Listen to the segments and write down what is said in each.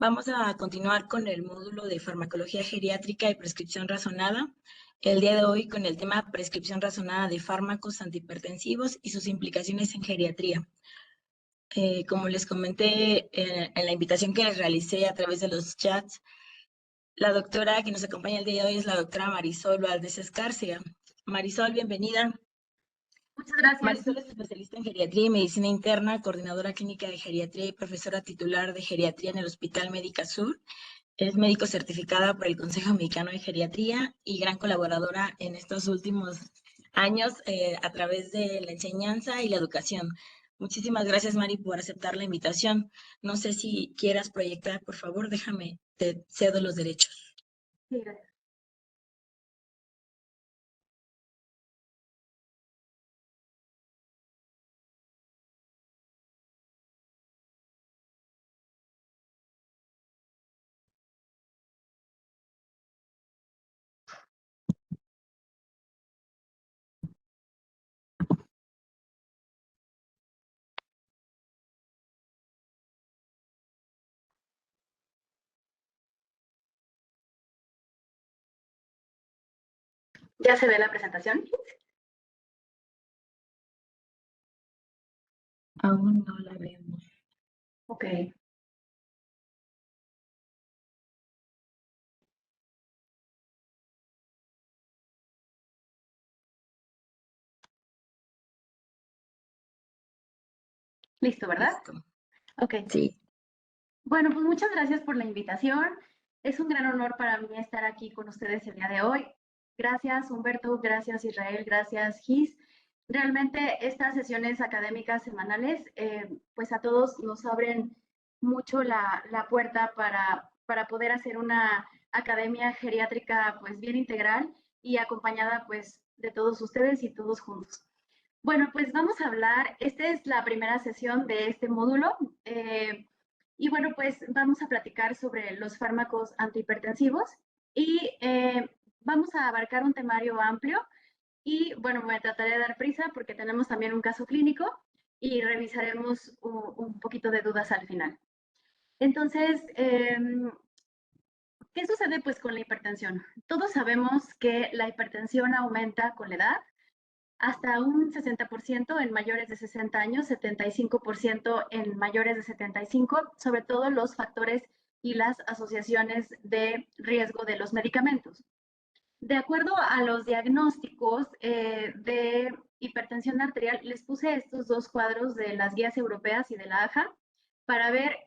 Vamos a continuar con el módulo de farmacología geriátrica y prescripción razonada. El día de hoy con el tema prescripción razonada de fármacos antihipertensivos y sus implicaciones en geriatría. Como les comenté en la invitación que les realicé a través de los chats, la doctora que nos acompaña el día de hoy es la doctora Marisol Valdés Escárcega. Marisol, bienvenida. Muchas gracias. Marisol es especialista en geriatría y medicina interna, coordinadora clínica de geriatría y profesora titular de geriatría en el Hospital Médica Sur. Es médico certificada por el Consejo Mexicano de Geriatría y gran colaboradora en estos últimos años a través de la enseñanza y la educación. Muchísimas gracias, Mari, por aceptar la invitación. No sé si quieras proyectar, por favor, déjame, te cedo los derechos. Sí, gracias. ¿Ya se ve la presentación? Aún no la vemos. Ok. Listo, ¿verdad? Listo. Ok. Sí. Bueno, pues muchas gracias por la invitación. Es un gran honor para mí estar aquí con ustedes el día de hoy. Gracias, Humberto. Gracias, Israel. Gracias, Gis. Realmente estas sesiones académicas semanales, pues a todos nos abren mucho la puerta para poder hacer una academia geriátrica pues bien integral y acompañada pues de todos ustedes y todos juntos. Bueno, pues vamos a hablar, esta es la primera sesión de este módulo y bueno, pues vamos a platicar sobre los fármacos antihipertensivos y vamos a abarcar un temario amplio y bueno, me trataré de dar prisa porque tenemos también un caso clínico y revisaremos un poquito de dudas al final. Entonces, ¿qué sucede pues con la hipertensión? Todos sabemos que la hipertensión aumenta con la edad, hasta un 60% en mayores de 60 años, 75% en mayores de 75, sobre todo los factores y las asociaciones de riesgo de los medicamentos. De acuerdo a los diagnósticos de hipertensión arterial, les puse estos dos cuadros de las guías europeas y de la AJA para ver,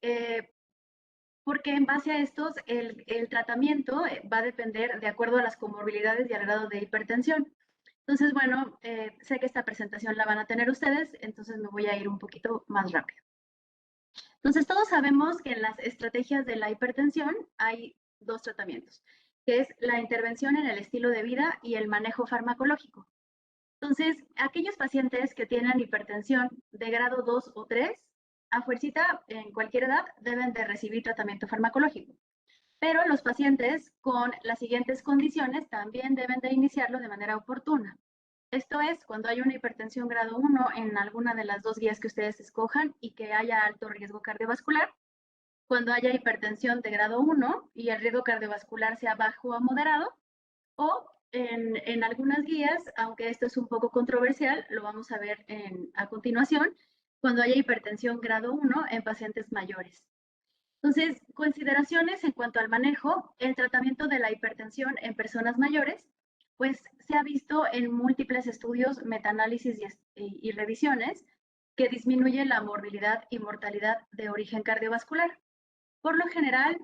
porque en base a estos el tratamiento va a depender de acuerdo a las comorbilidades y al grado de hipertensión. Entonces, bueno, sé que esta presentación la van a tener ustedes, entonces me voy a ir un poquito más rápido. Entonces, todos sabemos que en las estrategias de la hipertensión hay dos tratamientos, que es la intervención en el estilo de vida y el manejo farmacológico. Entonces, aquellos pacientes que tienen hipertensión de grado 2 o 3, a fuercita en cualquier edad deben de recibir tratamiento farmacológico. Pero los pacientes con las siguientes condiciones también deben de iniciarlo de manera oportuna. Esto es cuando hay una hipertensión grado 1 en alguna de las dos guías que ustedes escojan y que haya alto riesgo cardiovascular, cuando haya hipertensión de grado 1 y el riesgo cardiovascular sea bajo a moderado, o en algunas guías, aunque esto es un poco controversial, lo vamos a ver a continuación, cuando haya hipertensión grado 1 en pacientes mayores. Entonces, consideraciones en cuanto al manejo, el tratamiento de la hipertensión en personas mayores, pues se ha visto en múltiples estudios, metaanálisis y revisiones que disminuye la morbilidad y mortalidad de origen cardiovascular. Por lo general,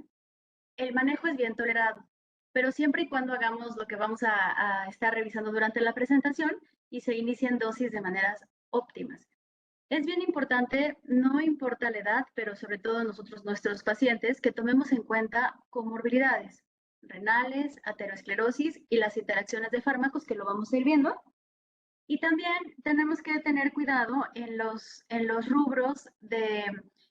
el manejo es bien tolerado, pero siempre y cuando hagamos lo que vamos a estar revisando durante la presentación y se inicien dosis de maneras óptimas. Es bien importante, no importa la edad, pero sobre todo nosotros, nuestros pacientes, que tomemos en cuenta comorbilidades renales, aterosclerosis y las interacciones de fármacos, que lo vamos a ir viendo. Y también tenemos que tener cuidado en los rubros de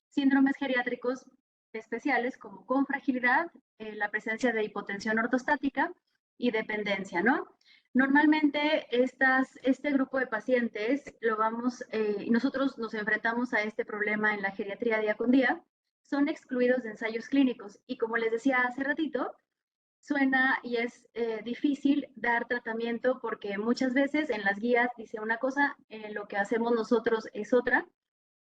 síndromes geriátricos especiales, como con fragilidad, la presencia de hipotensión ortostática y dependencia, ¿no? Normalmente este grupo de pacientes nosotros nos enfrentamos a este problema en la geriatría día con día son excluidos de ensayos clínicos. Y como les decía hace ratito, suena y es difícil dar tratamiento porque muchas veces en las guías dice una cosa, lo que hacemos nosotros es otra,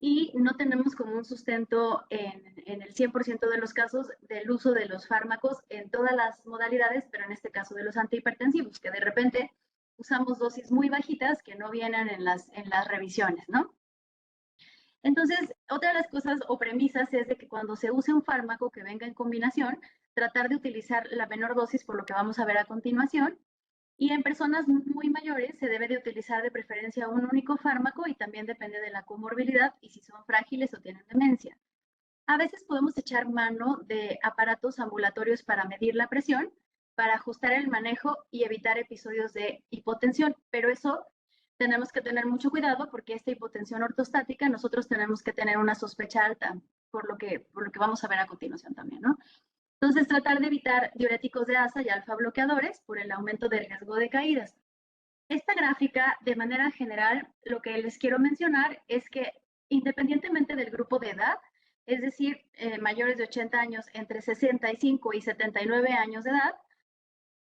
y no tenemos como un sustento en el 100% de los casos del uso de los fármacos en todas las modalidades, pero en este caso de los antihipertensivos, que de repente usamos dosis muy bajitas que no vienen en las revisiones, ¿no? Entonces, otra de las cosas o premisas es de que cuando se use un fármaco que venga en combinación, tratar de utilizar la menor dosis por lo que vamos a ver a continuación. Y en personas muy mayores se debe de utilizar de preferencia un único fármaco y también depende de la comorbilidad y si son frágiles o tienen demencia. A veces podemos echar mano de aparatos ambulatorios para medir la presión, para ajustar el manejo y evitar episodios de hipotensión, pero eso tenemos que tener mucho cuidado porque esta hipotensión ortostática nosotros tenemos que tener una sospecha alta, por lo que vamos a ver a continuación también, ¿no? Entonces, tratar de evitar diuréticos de asa y alfa bloqueadores por el aumento del riesgo de caídas. Esta gráfica, de manera general, lo que les quiero mencionar es que independientemente del grupo de edad, es decir, mayores de 80 años, entre 65 y 79 años de edad,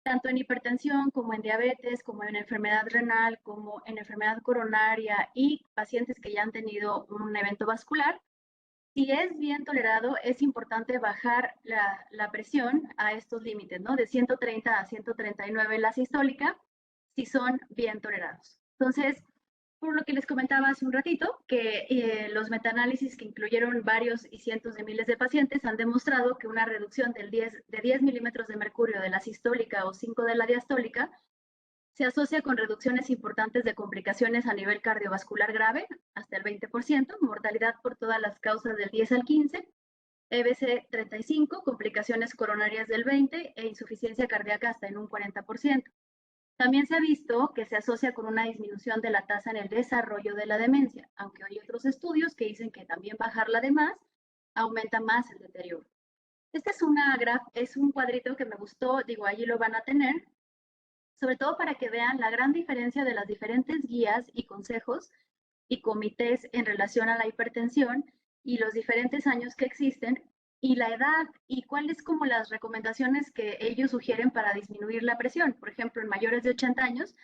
tanto en hipertensión como en diabetes, como en enfermedad renal, como en enfermedad coronaria y pacientes que ya han tenido un evento vascular, si es bien tolerado, es importante bajar la presión a estos límites, ¿no? De 130 a 139 la sistólica, si son bien tolerados. Entonces, por lo que les comentaba hace un ratito, que los metaanálisis que incluyeron varios y cientos de miles de pacientes han demostrado que una reducción de 10 milímetros de mercurio de la sistólica o 5 de la diastólica se asocia con reducciones importantes de complicaciones a nivel cardiovascular grave, hasta el 20%, mortalidad por todas las causas del 10 al 15%, EBC 35%, complicaciones coronarias del 20% e insuficiencia cardíaca hasta en un 40%. También se ha visto que se asocia con una disminución de la tasa en el desarrollo de la demencia, aunque hay otros estudios que dicen que también bajarla de más aumenta más el deterioro. Este es un cuadrito que me gustó, digo, allí lo van a tener, sobre todo para que vean la gran diferencia de las diferentes guías y consejos y comités en relación a la hipertensión y los diferentes años que existen y la edad y cuáles como las recomendaciones que ellos sugieren para disminuir la presión. Por ejemplo, en mayores de 80 años,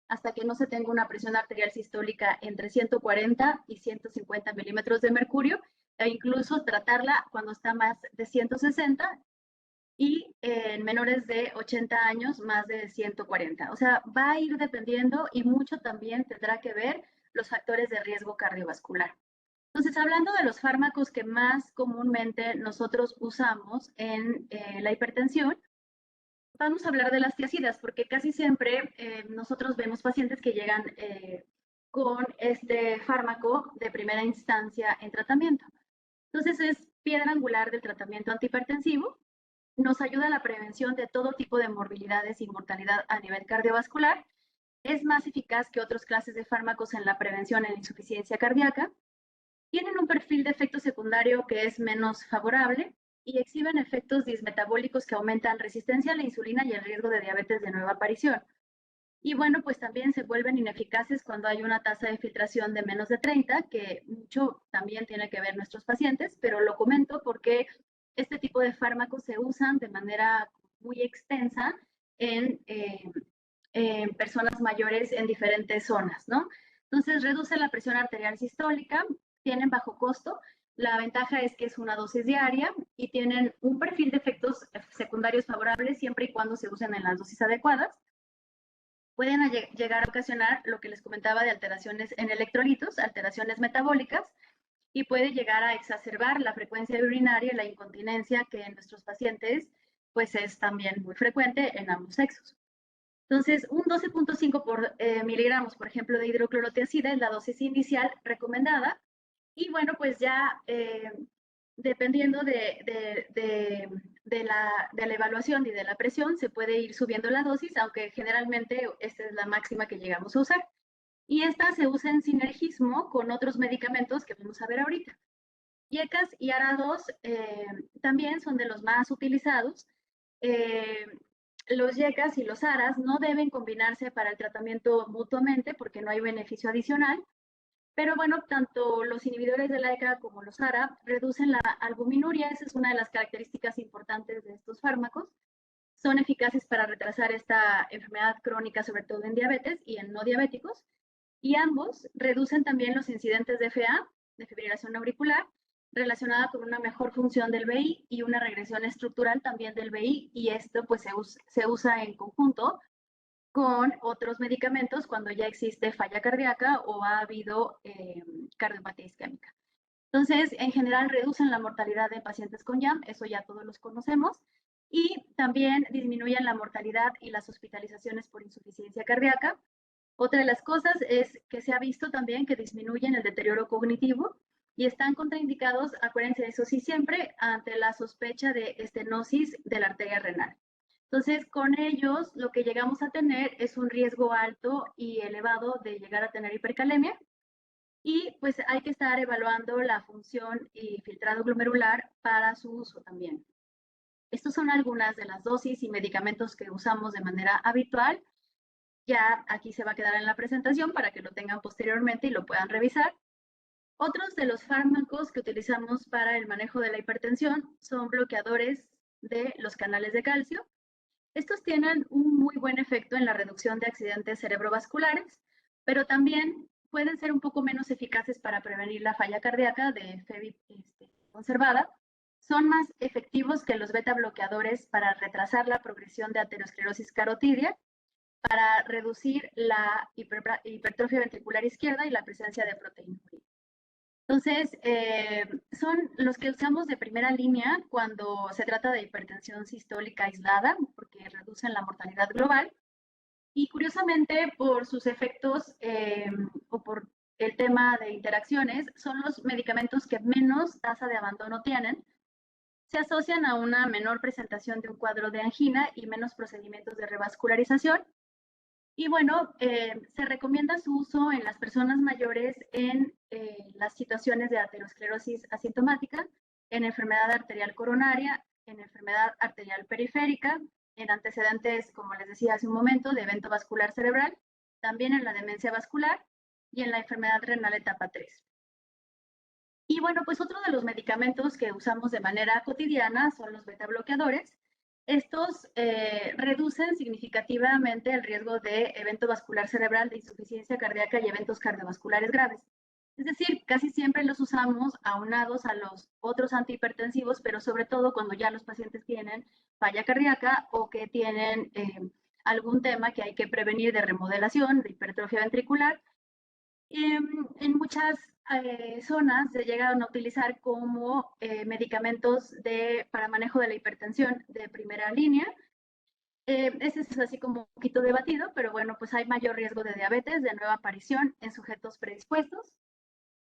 hasta que no se tenga una presión arterial sistólica entre 140 y 150 milímetros de mercurio, e incluso tratarla cuando está más de 160 y en menores de 80 años más de 140. O sea, va a ir dependiendo y mucho también tendrá que ver los factores de riesgo cardiovascular. Entonces, hablando de los fármacos que más comúnmente nosotros usamos en la hipertensión, vamos a hablar de las tiazidas, porque casi siempre nosotros vemos pacientes que llegan con este fármaco de primera instancia en tratamiento. Entonces, es piedra angular del tratamiento antihipertensivo, nos ayuda a la prevención de todo tipo de morbilidades y mortalidad a nivel cardiovascular, es más eficaz que otras clases de fármacos en la prevención en insuficiencia cardíaca, tienen un perfil de efecto secundario que es menos favorable y exhiben efectos dismetabólicos que aumentan resistencia a la insulina y el riesgo de diabetes de nueva aparición. Y bueno, pues también se vuelven ineficaces cuando hay una tasa de filtración de menos de 30, que mucho también tiene que ver nuestros pacientes, pero lo comento porque este tipo de fármacos se usan de manera muy extensa en personas mayores en diferentes zonas, ¿no? Entonces, reduce la presión arterial sistólica, tienen bajo costo, la ventaja es que es una dosis diaria y tienen un perfil de efectos secundarios favorables siempre y cuando se usen en las dosis adecuadas. Pueden llegar a ocasionar lo que les comentaba de alteraciones en electrolitos, alteraciones metabólicas, y puede llegar a exacerbar la frecuencia urinaria y la incontinencia que en nuestros pacientes pues es también muy frecuente en ambos sexos. Entonces, un 12.5 miligramos, por ejemplo, de hidroclorotiazida es la dosis inicial recomendada. Y bueno, pues ya dependiendo de la evaluación y de la presión, se puede ir subiendo la dosis, aunque generalmente esta es la máxima que llegamos a usar. Y esta se usa en sinergismo con otros medicamentos que vamos a ver ahorita. IECAS y ARA2 también son de los más utilizados. Los IECAS y los ARAs no deben combinarse para el tratamiento mutuamente porque no hay beneficio adicional. Pero bueno, tanto los inhibidores de la ECA como los ARA reducen la albuminuria, esa es una de las características importantes de estos fármacos. Son eficaces para retrasar esta enfermedad crónica, sobre todo en diabetes y en no diabéticos, y ambos reducen también los incidentes de FA, de fibrilación auricular, relacionada con una mejor función del BI y una regresión estructural también del BI, y esto pues se usa en conjunto con otros medicamentos cuando ya existe falla cardíaca o ha habido cardiopatía isquémica. Entonces, en general, reducen la mortalidad de pacientes con JAM, eso ya todos los conocemos, y también disminuyen la mortalidad y las hospitalizaciones por insuficiencia cardíaca. Otra de las cosas es que se ha visto también que disminuyen el deterioro cognitivo y están contraindicados, acuérdense de eso sí siempre, ante la sospecha de estenosis de la arteria renal. Entonces, con ellos lo que llegamos a tener es un riesgo alto y elevado de llegar a tener hipercalemia, y pues hay que estar evaluando la función y filtrado glomerular para su uso también. Estas son algunas de las dosis y medicamentos que usamos de manera habitual. Ya aquí se va a quedar en la presentación para que lo tengan posteriormente y lo puedan revisar. Otros de los fármacos que utilizamos para el manejo de la hipertensión son bloqueadores de los canales de calcio. Estos tienen un muy buen efecto en la reducción de accidentes cerebrovasculares, pero también pueden ser un poco menos eficaces para prevenir la falla cardíaca de FEBI conservada. Son más efectivos que los beta bloqueadores para retrasar la progresión de aterosclerosis carotidia, para reducir la hipertrofia ventricular izquierda y la presencia de proteinuria. Entonces, son los que usamos de primera línea cuando se trata de hipertensión sistólica aislada, porque reducen la mortalidad global. Y curiosamente, por sus efectos o por el tema de interacciones, son los medicamentos que menos tasa de abandono tienen. Se asocian a una menor presentación de un cuadro de angina y menos procedimientos de revascularización. Y bueno, se recomienda su uso en las personas mayores en las situaciones de aterosclerosis asintomática, en enfermedad arterial coronaria, en enfermedad arterial periférica, en antecedentes, como les decía hace un momento, de evento vascular cerebral, también en la demencia vascular y en la enfermedad renal etapa 3. Y bueno, pues otro de los medicamentos que usamos de manera cotidiana son los beta bloqueadores. Estos reducen significativamente el riesgo de evento vascular cerebral, de insuficiencia cardíaca y eventos cardiovasculares graves. Es decir, casi siempre los usamos aunados a los otros antihipertensivos, pero sobre todo cuando ya los pacientes tienen falla cardíaca o que tienen algún tema que hay que prevenir de remodelación, de hipertrofia ventricular. En muchas zonas se llegan a utilizar como medicamentos para manejo de la hipertensión de primera línea. Ese es así como un poquito debatido, pero bueno, pues hay mayor riesgo de diabetes de nueva aparición en sujetos predispuestos.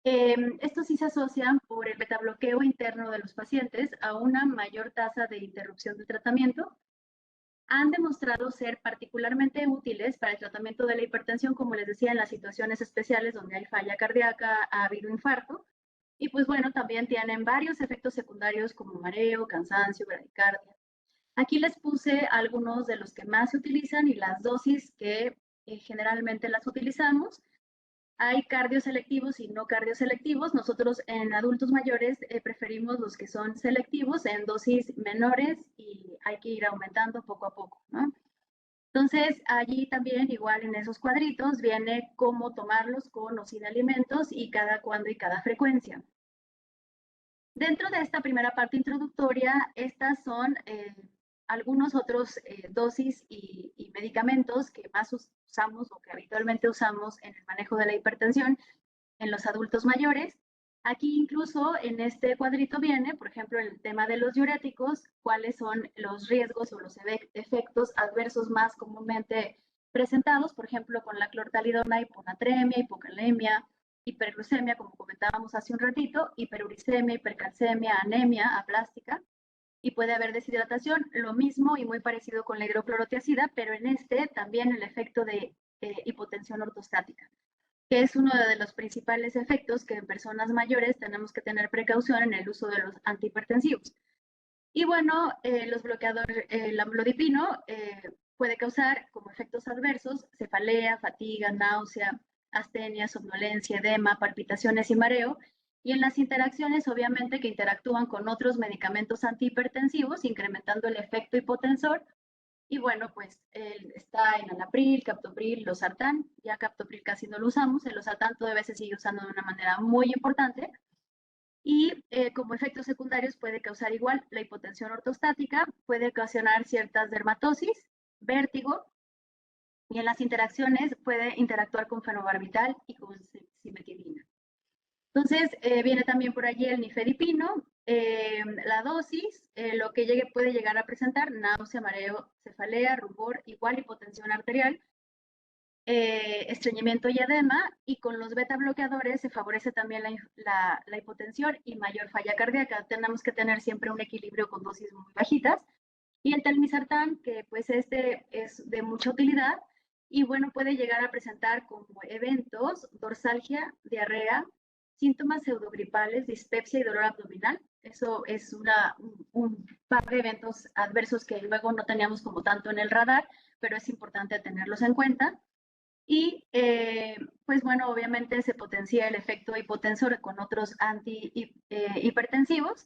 Estos sí se asocian por el betabloqueo interno de los pacientes a una mayor tasa de interrupción del tratamiento. Han demostrado ser particularmente útiles para el tratamiento de la hipertensión, como les decía, en las situaciones especiales donde hay falla cardíaca, ha habido infarto. Y pues bueno, también tienen varios efectos secundarios como mareo, cansancio, bradicardia. Aquí les puse algunos de los que más se utilizan y las dosis que generalmente las utilizamos. Hay cardioselectivos y no cardioselectivos. Nosotros en adultos mayores preferimos los que son selectivos en dosis menores y hay que ir aumentando poco a poco, ¿no? Entonces, allí también, igual en esos cuadritos, viene cómo tomarlos con o sin alimentos y cada cuándo y cada frecuencia. Dentro de esta primera parte introductoria, estas son algunos otros dosis y medicamentos que más usamos o que habitualmente usamos en el manejo de la hipertensión en los adultos mayores. Aquí incluso en este cuadrito viene, por ejemplo, el tema de los diuréticos, cuáles son los riesgos o los efectos adversos más comúnmente presentados, por ejemplo, con la clortalidona, hiponatremia, hipocalemia, hiperglucemia, como comentábamos hace un ratito, hiperuricemia, hipercalcemia, anemia aplástica, y puede haber deshidratación, lo mismo y muy parecido con la hidroclorotiazida, pero en este también el efecto de hipotensión ortostática, que es uno de los principales efectos que en personas mayores tenemos que tener precaución en el uso de los antihipertensivos. Y bueno, los bloqueadores, el amlodipino puede causar como efectos adversos cefalea, fatiga, náusea, astenia, somnolencia, edema, palpitaciones y mareo. Y en las interacciones, obviamente, que interactúan con otros medicamentos antihipertensivos, incrementando el efecto hipotensor. Y bueno, pues está enalapril, captopril, losartán. Ya captopril casi no lo usamos, el losartán todavía se sigue usando de una manera muy importante. Y como efectos secundarios puede causar igual la hipotensión ortostática, puede ocasionar ciertas dermatosis, vértigo, y en las interacciones puede interactuar con fenobarbital y con cimetidina. Entonces, viene también por allí el nifedipino, la dosis, lo que puede llegar a presentar, náusea, mareo, cefalea, rubor, igual hipotensión arterial, estreñimiento y edema, y con los beta bloqueadores se favorece también la hipotensión y mayor falla cardíaca. Tenemos que tener siempre un equilibrio con dosis muy bajitas. Y el telmisartán, que pues este es de mucha utilidad, y bueno, puede llegar a presentar como eventos dorsalgia, diarrea, síntomas pseudogripales, dispepsia y dolor abdominal. Eso es un par de eventos adversos que luego no teníamos como tanto en el radar, pero es importante tenerlos en cuenta. Y pues bueno, obviamente se potencia el efecto hipotensor con otros antihipertensivos.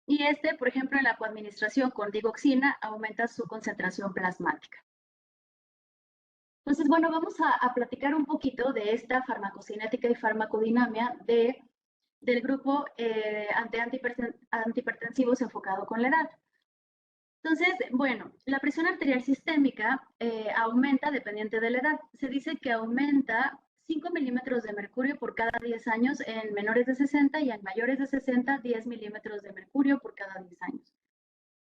Y por ejemplo, en la coadministración con digoxina aumenta su concentración plasmática. Entonces, bueno, vamos a platicar un poquito de esta farmacocinética y farmacodinamia del grupo antihipertensivos enfocado con la edad. Entonces, bueno, la presión arterial sistémica aumenta dependiente de la edad. Se dice que aumenta 5 milímetros de mercurio por cada 10 años en menores de 60 y en mayores de 60, 10 milímetros de mercurio por cada 10 años.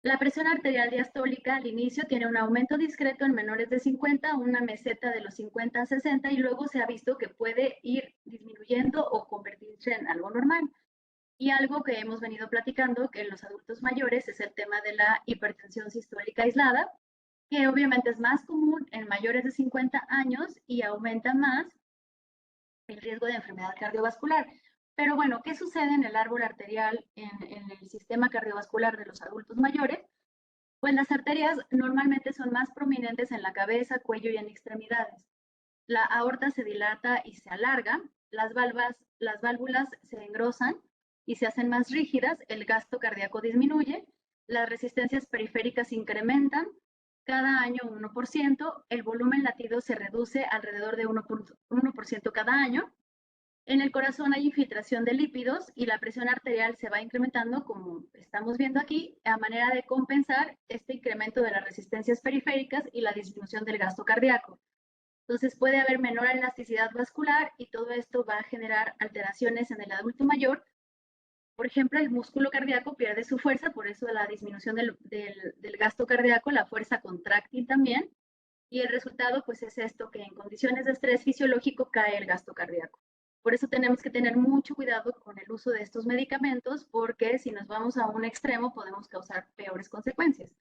La presión arterial diastólica al inicio tiene un aumento discreto en menores de 50, una meseta de los 50 a 60 y luego se ha visto que puede ir disminuyendo o convertirse en algo normal. Y algo que hemos venido platicando, que en los adultos mayores, es el tema de la hipertensión sistólica aislada, que obviamente es más común en mayores de 50 años y aumenta más el riesgo de enfermedad cardiovascular. Pero bueno, ¿qué sucede en el árbol arterial, en el sistema cardiovascular de los adultos mayores? Pues las arterias normalmente son más prominentes en la cabeza, cuello y en extremidades. La aorta se dilata y se alarga, las válvulas se engrosan y se hacen más rígidas, el gasto cardíaco disminuye, las resistencias periféricas incrementan, cada año 1%, el volumen latido se reduce alrededor de 1% cada año. En el corazón hay infiltración de lípidos y la presión arterial se va incrementando, como estamos viendo aquí, a manera de compensar este incremento de las resistencias periféricas y la disminución del gasto cardíaco. Entonces puede haber menor elasticidad vascular y todo esto va a generar alteraciones en el adulto mayor. Por ejemplo, el músculo cardíaco pierde su fuerza, por eso la disminución del gasto cardíaco, la fuerza contráctil también. Y el resultado pues es esto, que en condiciones de estrés fisiológico cae el gasto cardíaco. Por eso tenemos que tener mucho cuidado con el uso de estos medicamentos, porque si nos vamos a un extremo podemos causar peores consecuencias.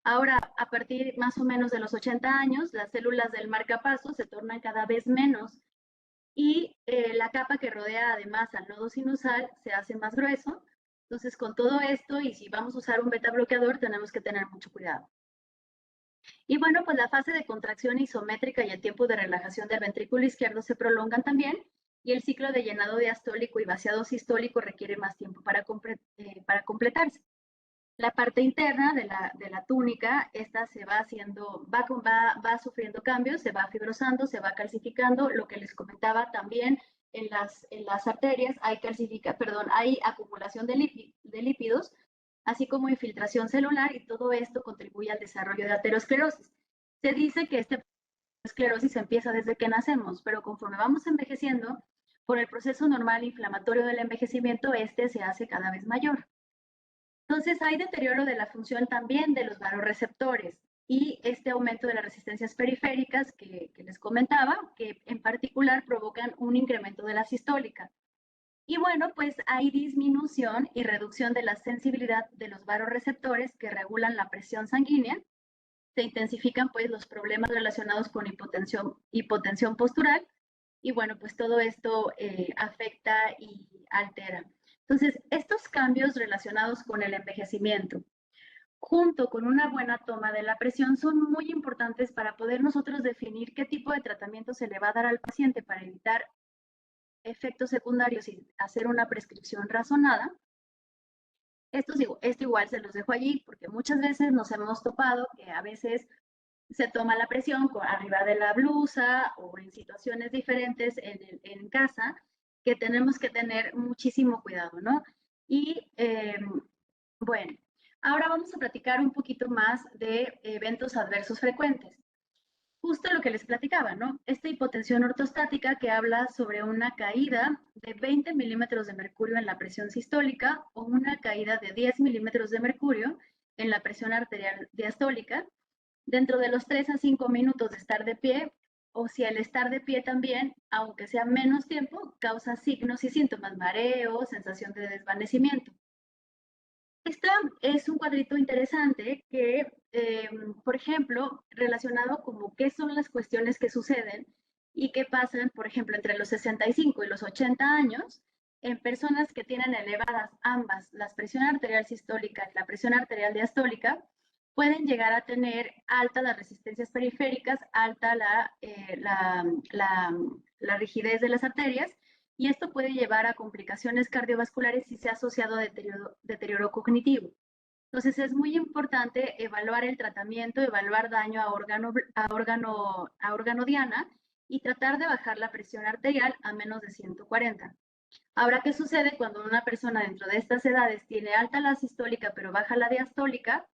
Ahora, a partir más o menos de los 80 años, las células del marcapasos se tornan cada vez menos y la capa que rodea además al nodo sinusal se hace más grueso. Entonces, con todo esto, y si vamos a usar un beta bloqueador, tenemos que tener mucho cuidado. Y bueno, pues la fase de contracción isométrica y el tiempo de relajación del ventrículo izquierdo se prolongan también, y el ciclo de llenado diastólico y vaciado sistólico requiere más tiempo para completarse. La parte interna de la túnica, esta se va haciendo, va sufriendo cambios, se va fibrosando, se va calcificando. Lo que les comentaba también en las arterias hay acumulación de lípidos, así como infiltración celular, y todo esto contribuye al desarrollo de aterosclerosis. Se dice que esta esclerosis empieza desde que nacemos, pero conforme vamos envejeciendo, por el proceso normal inflamatorio del envejecimiento, se hace cada vez mayor. Entonces, hay deterioro de la función también de los vasoreceptores y este aumento de las resistencias periféricas que les comentaba, que en particular provocan un incremento de la sistólica. Y bueno, pues hay disminución y reducción de la sensibilidad de los vasoreceptores que regulan la presión sanguínea. Se intensifican pues los problemas relacionados con hipotensión postural y bueno, pues todo esto afecta y altera. Entonces, estos cambios relacionados con el envejecimiento, junto con una buena toma de la presión, son muy importantes para poder nosotros definir qué tipo de tratamiento se le va a dar al paciente para evitar efectos secundarios y hacer una prescripción razonada. Esto igual se los dejo allí porque muchas veces nos hemos topado que a veces se toma la presión arriba de la blusa o en situaciones diferentes en casa que tenemos que tener muchísimo cuidado, ¿no? Y bueno, ahora vamos a platicar un poquito más de eventos adversos frecuentes. Justo lo que les platicaba, ¿no? Esta hipotensión ortostática que habla sobre una caída de 20 milímetros de mercurio en la presión sistólica o una caída de 10 milímetros de mercurio en la presión arterial diastólica dentro de los 3 a 5 minutos de estar de pie, o si al estar de pie también, aunque sea menos tiempo, causa signos y síntomas, mareo, sensación de desvanecimiento. Esta es un cuadrito interesante que, por ejemplo, relacionado como qué son las cuestiones que suceden y qué pasan, por ejemplo, entre los 65 y los 80 años, en personas que tienen elevadas ambas, la presión arterial sistólica y la presión arterial diastólica, pueden llegar a tener alta las resistencias periféricas, alta la rigidez de las arterias, y esto puede llevar a complicaciones cardiovasculares si se ha asociado a deterioro cognitivo. Entonces es muy importante evaluar el tratamiento, evaluar daño a órgano diana y tratar de bajar la presión arterial a menos de 140. Ahora, ¿qué sucede cuando una persona dentro de estas edades tiene alta la sistólica pero baja la diastólica?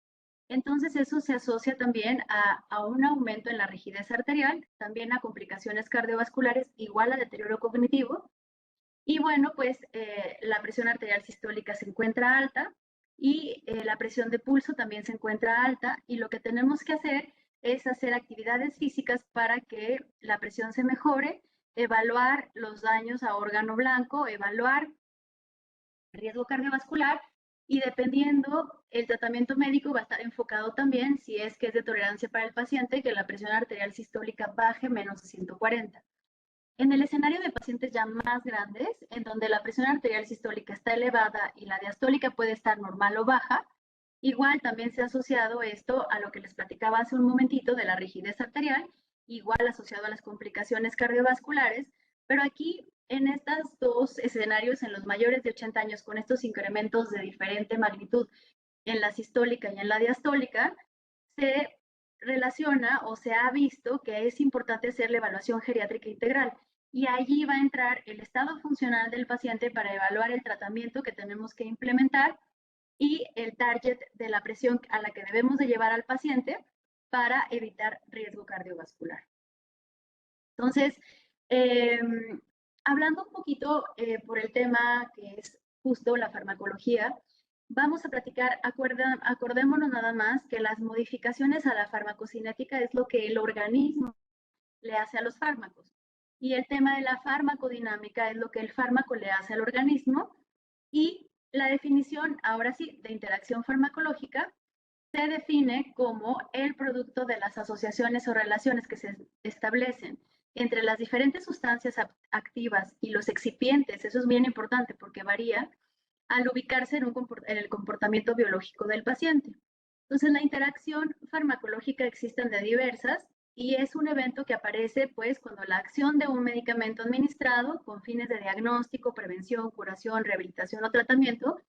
Entonces eso se asocia también a un aumento en la rigidez arterial, también a complicaciones cardiovasculares, igual a deterioro cognitivo. Y bueno, pues la presión arterial sistólica se encuentra alta y la presión de pulso también se encuentra alta, y lo que tenemos que hacer es hacer actividades físicas para que la presión se mejore, evaluar los daños a órgano blanco, evaluar riesgo cardiovascular, y dependiendo el tratamiento médico va a estar enfocado también, si es que es de tolerancia para el paciente, que la presión arterial sistólica baje menos de 140. En el escenario de pacientes ya más grandes, en donde la presión arterial sistólica está elevada y la diastólica puede estar normal o baja, igual también se ha asociado esto a lo que les platicaba hace un momentito de la rigidez arterial, igual asociado a las complicaciones cardiovasculares, pero aquí en estos dos escenarios, en los mayores de 80 años, con estos incrementos de diferente magnitud en la sistólica y en la diastólica, se relaciona o se ha visto que es importante hacer la evaluación geriátrica integral, y allí va a entrar el estado funcional del paciente para evaluar el tratamiento que tenemos que implementar y el target de la presión a la que debemos de llevar al paciente para evitar riesgo cardiovascular. Entonces, hablando un poquito por el tema que es justo la farmacología, vamos a platicar, acordémonos nada más que las modificaciones a la farmacocinética es lo que el organismo le hace a los fármacos. Y el tema de la farmacodinámica es lo que el fármaco le hace al organismo. Y la definición, ahora sí, de interacción farmacológica se define como el producto de las asociaciones o relaciones que se establecen entre las diferentes sustancias activas y los excipientes. Eso es bien importante porque varía al ubicarse en el comportamiento biológico del paciente. Entonces, la interacción farmacológica existen de diversas, y es un evento que aparece pues cuando la acción de un medicamento administrado con fines de diagnóstico, prevención, curación, rehabilitación o tratamiento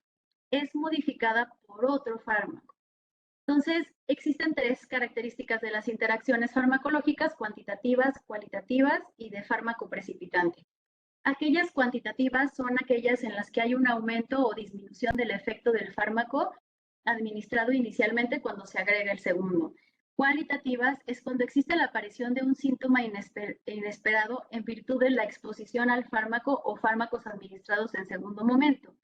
es modificada por otro fármaco. Entonces, existen tres características de las interacciones farmacológicas: cuantitativas, cualitativas y de fármaco precipitante. Aquellas cuantitativas son aquellas en las que hay un aumento o disminución del efecto del fármaco administrado inicialmente cuando se agrega el segundo. Cualitativas es cuando existe la aparición de un síntoma inesperado en virtud de la exposición al fármaco o fármacos administrados en segundo momento.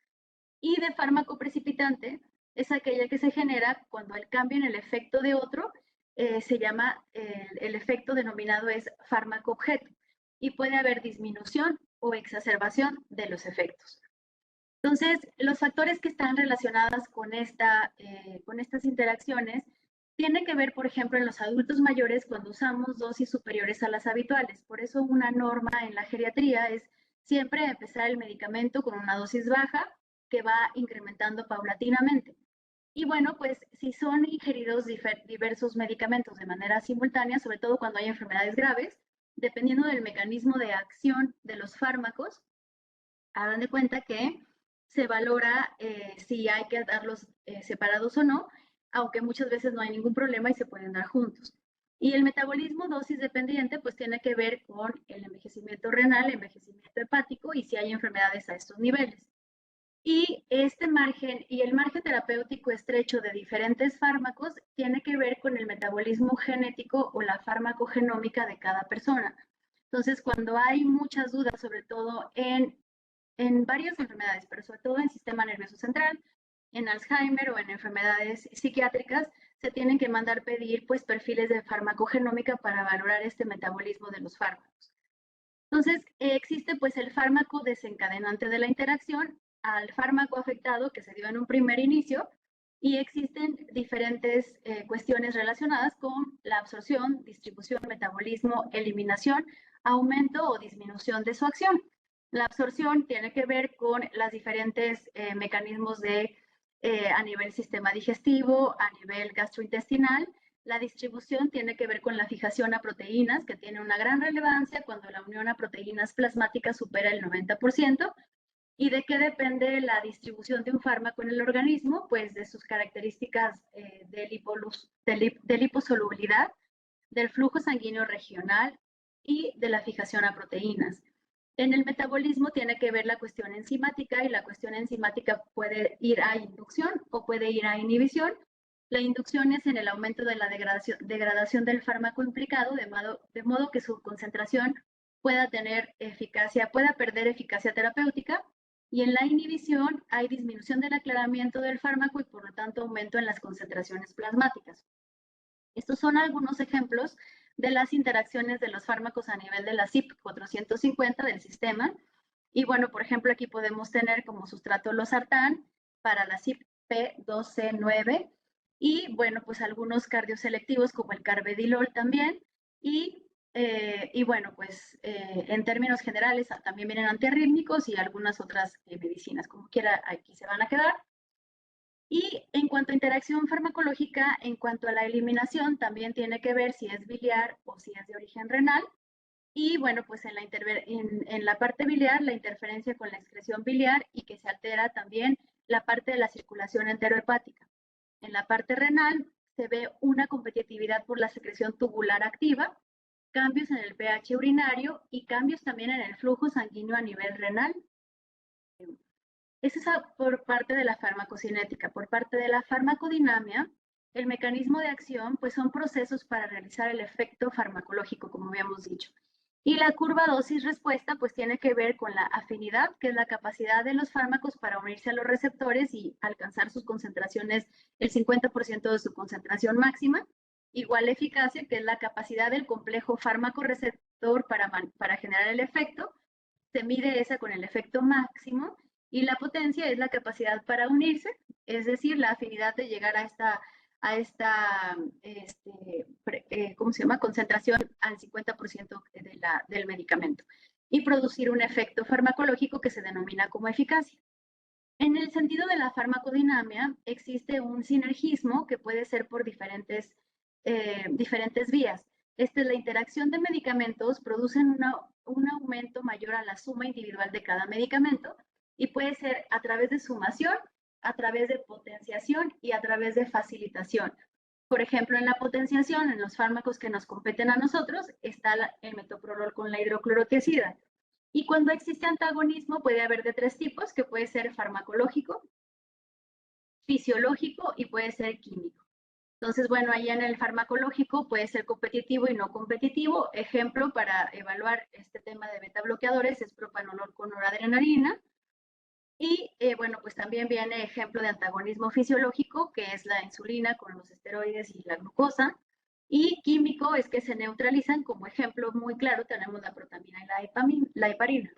Y de fármaco precipitante es aquella que se genera cuando el cambio en el efecto de otro se llama, el efecto denominado es fármaco objeto, y puede haber disminución o exacerbación de los efectos. Entonces, los factores que están relacionados con estas interacciones tienen que ver, por ejemplo, en los adultos mayores cuando usamos dosis superiores a las habituales. Por eso una norma en la geriatría es siempre empezar el medicamento con una dosis baja que va incrementando paulatinamente. Y bueno, pues si son ingeridos diversos medicamentos de manera simultánea, sobre todo cuando hay enfermedades graves, dependiendo del mecanismo de acción de los fármacos, hagan de cuenta que se valora si hay que darlos separados o no, aunque muchas veces no hay ningún problema y se pueden dar juntos. Y el metabolismo dosis dependiente pues tiene que ver con el envejecimiento renal, envejecimiento hepático y si hay enfermedades a estos niveles. Y este margen y el margen terapéutico estrecho de diferentes fármacos tiene que ver con el metabolismo genético o la farmacogenómica de cada persona. Entonces, cuando hay muchas dudas, sobre todo en varias enfermedades, pero sobre todo en sistema nervioso central, en Alzheimer o en enfermedades psiquiátricas, se tienen que mandar pedir pues perfiles de farmacogenómica para valorar este metabolismo de los fármacos. Entonces, existe pues el fármaco desencadenante de la interacción al fármaco afectado que se dio en un primer inicio y existen diferentes cuestiones relacionadas con la absorción, distribución, metabolismo, eliminación, aumento o disminución de su acción. La absorción tiene que ver con los diferentes mecanismos a nivel sistema digestivo, a nivel gastrointestinal. La distribución tiene que ver con la fijación a proteínas, que tiene una gran relevancia cuando la unión a proteínas plasmáticas supera el 90%. ¿Y de qué depende la distribución de un fármaco en el organismo? Pues de sus características de liposolubilidad, del flujo sanguíneo regional y de la fijación a proteínas. En el metabolismo tiene que ver la cuestión enzimática y la cuestión enzimática puede ir a inducción o puede ir a inhibición. La inducción es en el aumento de la degradación del fármaco implicado, de modo que su concentración pueda perder eficacia terapéutica. Y en la inhibición hay disminución del aclaramiento del fármaco y por lo tanto aumento en las concentraciones plasmáticas. Estos son algunos ejemplos de las interacciones de los fármacos a nivel de la CYP450 del sistema. Y bueno, por ejemplo, aquí podemos tener como sustrato losartán para la CYP2C9 y bueno, pues algunos cardioselectivos como el carvedilol también. Y bueno, pues en términos generales también vienen antiarrítmicos y algunas otras medicinas, como quiera, aquí se van a quedar. Y en cuanto a interacción farmacológica, en cuanto a la eliminación, también tiene que ver si es biliar o si es de origen renal. Y bueno, pues en la parte biliar, la interferencia con la excreción biliar y que se altera también la parte de la circulación enterohepática. En la parte renal se ve una competitividad por la secreción tubular activa, cambios en el pH urinario y cambios también en el flujo sanguíneo a nivel renal. Eso es por parte de la farmacocinética. Por parte de la farmacodinamia, el mecanismo de acción pues son procesos para realizar el efecto farmacológico, como habíamos dicho. Y la curva dosis-respuesta pues tiene que ver con la afinidad, que es la capacidad de los fármacos para unirse a los receptores y alcanzar sus concentraciones, el 50% de su concentración máxima. Igual eficacia, que es la capacidad del complejo fármaco-receptor para generar el efecto. Se mide esa con el efecto máximo. Y la potencia es la capacidad para unirse, es decir, la afinidad de llegar a esta ¿cómo se llama? Concentración al 50% del medicamento y producir un efecto farmacológico que se denomina como eficacia. En el sentido de la farmacodinamia, existe un sinergismo que puede ser por diferentes vías. Esta es la interacción de medicamentos, producen un aumento mayor a la suma individual de cada medicamento y puede ser a través de sumación, a través de potenciación y a través de facilitación. Por ejemplo, en la potenciación, en los fármacos que nos competen a nosotros, está el metoprolol con la hidroclorotiazida. Y cuando existe antagonismo puede haber de tres tipos, que puede ser farmacológico, fisiológico y puede ser químico. Entonces, bueno, ahí en el farmacológico puede ser competitivo y no competitivo. Ejemplo para evaluar este tema de beta bloqueadores es propanolol con noradrenalina. Y bueno, pues también viene ejemplo de antagonismo fisiológico, que es la insulina con los esteroides y la glucosa. Y químico es que se neutralizan, como ejemplo muy claro tenemos la protamina y la heparina.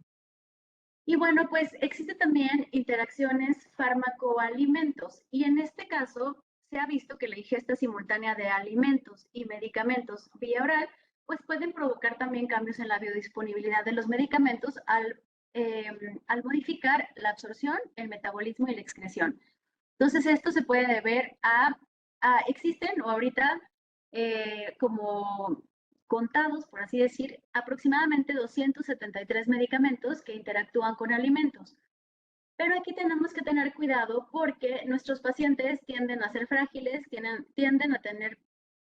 Y bueno, pues existe también interacciones fármaco-alimentos y en este caso se ha visto que la ingesta simultánea de alimentos y medicamentos vía oral pues pueden provocar también cambios en la biodisponibilidad de los medicamentos al modificar la absorción, el metabolismo y la excreción. Entonces, esto se puede deber existen o ahorita como contados, por así decir, aproximadamente 273 medicamentos que interactúan con alimentos. Pero aquí tenemos que tener cuidado porque nuestros pacientes tienden a ser frágiles, tienden a tener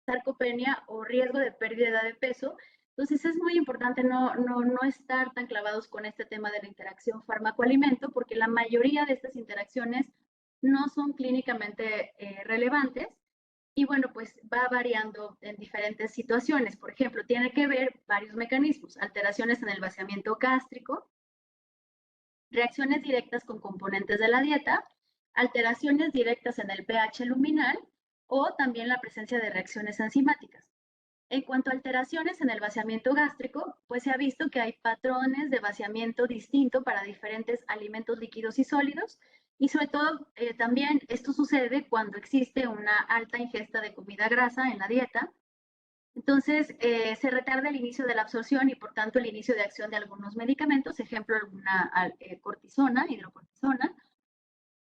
sarcopenia o riesgo de pérdida de peso. Entonces es muy importante no estar tan clavados con este tema de la interacción fármaco-alimento porque la mayoría de estas interacciones no son clínicamente relevantes y bueno, pues va variando en diferentes situaciones. Por ejemplo, tiene que ver varios mecanismos, alteraciones en el vaciamiento gástrico, reacciones directas con componentes de la dieta, alteraciones directas en el pH luminal o también la presencia de reacciones enzimáticas. En cuanto a alteraciones en el vaciamiento gástrico, pues se ha visto que hay patrones de vaciamiento distinto para diferentes alimentos líquidos y sólidos y sobre todo también esto sucede cuando existe una alta ingesta de comida grasa en la dieta. Entonces, se retarda el inicio de la absorción y, por tanto, el inicio de acción de algunos medicamentos, ejemplo, alguna cortisona, hidrocortisona.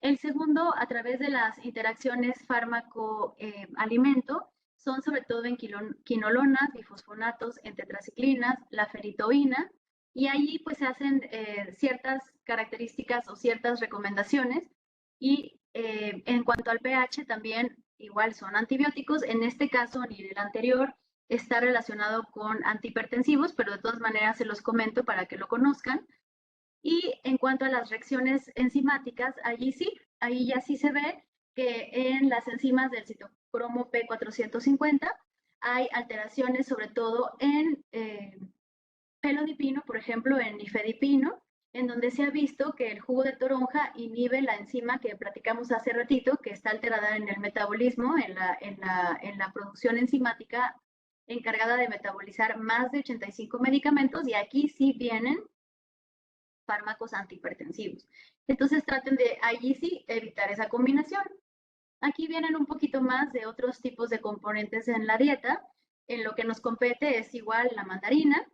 El segundo, a través de las interacciones fármaco-alimento, son sobre todo en quinolonas, bifosfonatos, en tetraciclinas, la ferritoína, y ahí pues se hacen ciertas características o ciertas recomendaciones. Y en cuanto al pH, también igual son antibióticos. En este caso, ni en el anterior, está relacionado con antihipertensivos, pero de todas maneras se los comento para que lo conozcan. Y en cuanto a las reacciones enzimáticas, ahí ya sí se ve que en las enzimas del citocromo P450 hay alteraciones sobre todo en felodipino, por ejemplo, en nifedipino, en donde se ha visto que el jugo de toronja inhibe la enzima que platicamos hace ratito, que está alterada en el metabolismo, en la producción enzimática encargada de metabolizar más de 85 medicamentos, y aquí sí vienen fármacos antihipertensivos. Entonces traten de allí sí evitar esa combinación. Aquí vienen un poquito más de otros tipos de componentes en la dieta. En lo que nos compete es igual la mandarina,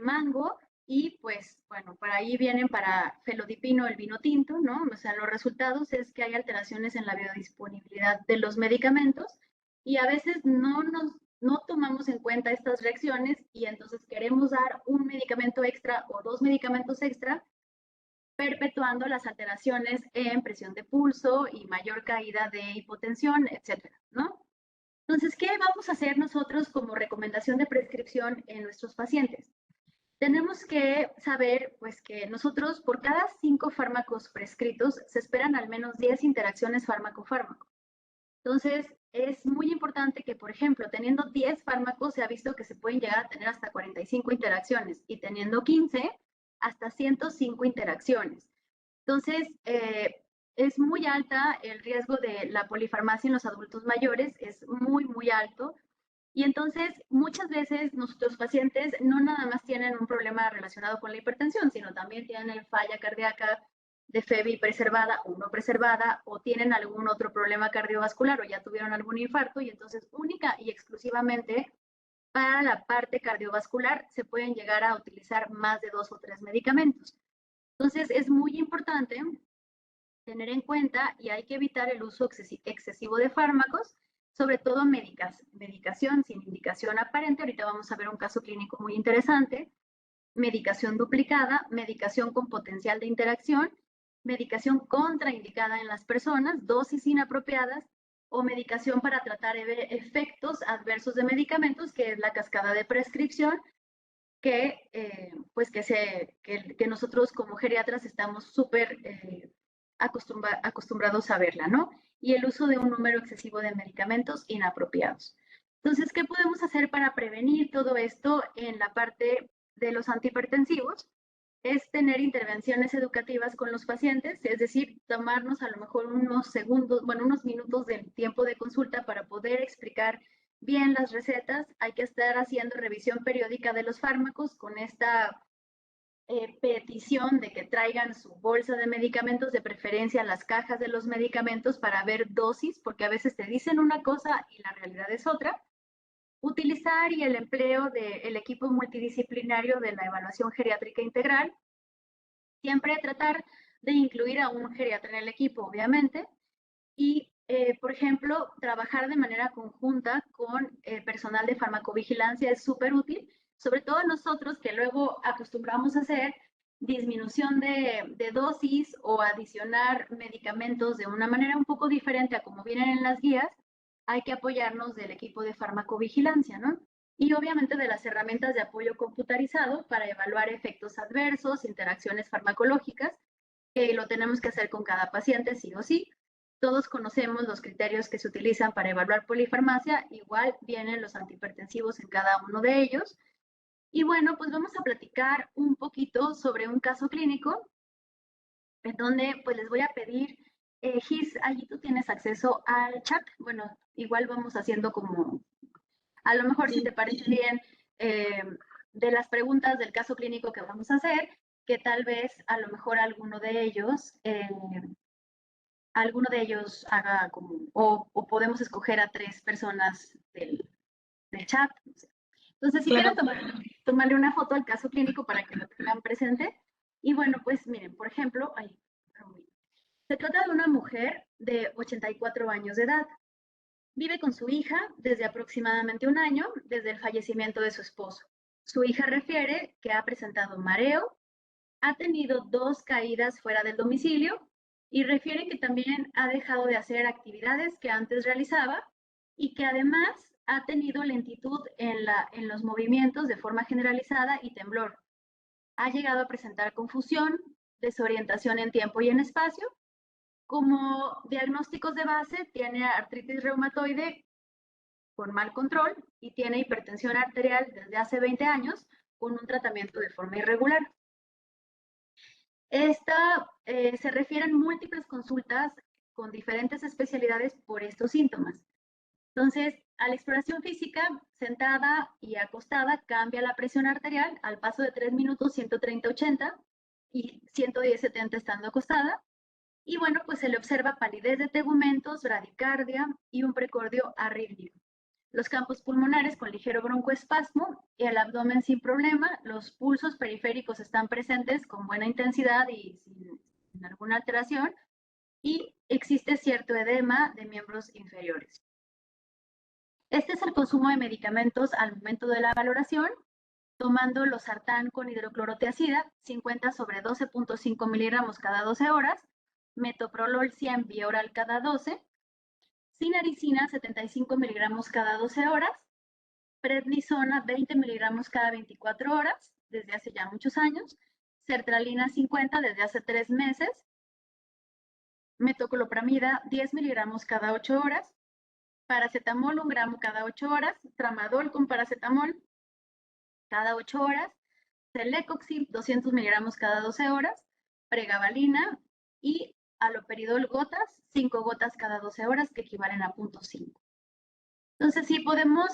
mango y pues bueno, para ahí vienen para felodipino el vino tinto, ¿no? O sea, los resultados es que hay alteraciones en la biodisponibilidad de los medicamentos y a veces no tomamos en cuenta estas reacciones y entonces queremos dar un medicamento extra o dos medicamentos extra, perpetuando las alteraciones en presión de pulso y mayor caída de hipotensión, etcétera, ¿no? Entonces, ¿qué vamos a hacer nosotros como recomendación de prescripción en nuestros pacientes? Tenemos que saber, pues, que nosotros por cada 5 fármacos prescritos se esperan al menos 10 interacciones fármaco-fármaco. Entonces, es muy importante que, por ejemplo, teniendo 10 fármacos, se ha visto que se pueden llegar a tener hasta 45 interacciones y teniendo 15, hasta 105 interacciones. Entonces, es muy alta el riesgo de la polifarmacia en los adultos mayores, es muy, muy alto. Y entonces, muchas veces nuestros pacientes no nada más tienen un problema relacionado con la hipertensión, sino también tienen falla cardíaca de FEBI preservada o no preservada, o tienen algún otro problema cardiovascular o ya tuvieron algún infarto, y entonces única y exclusivamente para la parte cardiovascular se pueden llegar a utilizar más de 2 o 3 medicamentos. Entonces, es muy importante tener en cuenta y hay que evitar el uso excesivo de fármacos, sobre todo medicación sin indicación aparente. Ahorita vamos a ver un caso clínico muy interesante. Medicación duplicada, medicación con potencial de interacción, medicación contraindicada en las personas, dosis inapropiadas o medicación para tratar efectos adversos de medicamentos, que es la cascada de prescripción, pues que nosotros como geriatras estamos súper acostumbrados a verla, ¿no? Y el uso de un número excesivo de medicamentos inapropiados. Entonces, ¿qué podemos hacer para prevenir todo esto en la parte de los antihipertensivos? Es tener intervenciones educativas con los pacientes, es decir, tomarnos a lo mejor unos segundos, bueno, unos minutos del tiempo de consulta para poder explicar bien las recetas. Hay que estar haciendo revisión periódica de los fármacos con esta petición de que traigan su bolsa de medicamentos, de preferencia las cajas de los medicamentos para ver dosis, porque a veces te dicen una cosa y la realidad es otra. Utilizar y el empleo del equipo multidisciplinario de la evaluación geriátrica integral. Siempre tratar de incluir a un geriatra en el equipo, obviamente, y, por ejemplo, trabajar de manera conjunta con personal de farmacovigilancia es súper útil, sobre todo nosotros que luego acostumbramos a hacer disminución de dosis o adicionar medicamentos de una manera un poco diferente a como vienen en las guías, hay que apoyarnos del equipo de farmacovigilancia, ¿no? Y obviamente de las herramientas de apoyo computarizado para evaluar efectos adversos, interacciones farmacológicas, que lo tenemos que hacer con cada paciente sí o sí. Todos conocemos los criterios que se utilizan para evaluar polifarmacia, igual vienen los antihipertensivos en cada uno de ellos. Y bueno, pues vamos a platicar un poquito sobre un caso clínico en donde pues les voy a pedir, Gis, allí tú tienes acceso al chat. Bueno, igual vamos haciendo como, a lo mejor si te parece bien, de las preguntas del caso clínico que vamos a hacer, que tal vez a lo mejor alguno de ellos haga como, o podemos escoger a 3 personas del chat. Entonces, si Claro. quieren tomarle una foto al caso clínico para que lo tengan presente. Y bueno, pues miren, por ejemplo, se trata de una mujer de 84 años de edad. Vive con su hija desde aproximadamente un año, desde el fallecimiento de su esposo. Su hija refiere que ha presentado mareo, ha tenido 2 caídas fuera del domicilio y refiere que también ha dejado de hacer actividades que antes realizaba y que además ha tenido lentitud en los movimientos de forma generalizada y temblor. Ha llegado a presentar confusión, desorientación en tiempo y en espacio. Como diagnósticos de base, tiene artritis reumatoide con mal control y tiene hipertensión arterial desde hace 20 años con un tratamiento de forma irregular. Se refieren múltiples consultas con diferentes especialidades por estos síntomas. Entonces, a la exploración física, sentada y acostada, cambia la presión arterial al paso de 3 minutos 130/80 y 110/70 estando acostada. Y bueno, pues se le observa palidez de tegumentos, bradicardia y un precordio arrítmico. Los campos pulmonares con ligero broncoespasmo y el abdomen sin problema. Los pulsos periféricos están presentes con buena intensidad y sin alguna alteración. Y existe cierto edema de miembros inferiores. Este es el consumo de medicamentos al momento de la valoración, tomando losartán con hidroclorotiazida, 50/12.5 miligramos cada 12 horas, metoprolol 100 bioral cada 12, sinaricina 75 miligramos cada 12 horas, prednisona 20 miligramos cada 24 horas, desde hace ya muchos años, sertralina 50 desde hace 3 meses, metoclopramida 10 miligramos cada 8 horas, paracetamol 1 gramo cada 8 horas, tramadol con paracetamol cada 8 horas, celecoxib 200 miligramos cada 12 horas, pregabalina y aloperidol gotas, 5 gotas cada 12 horas, que equivalen a 0.5. Entonces, sí podemos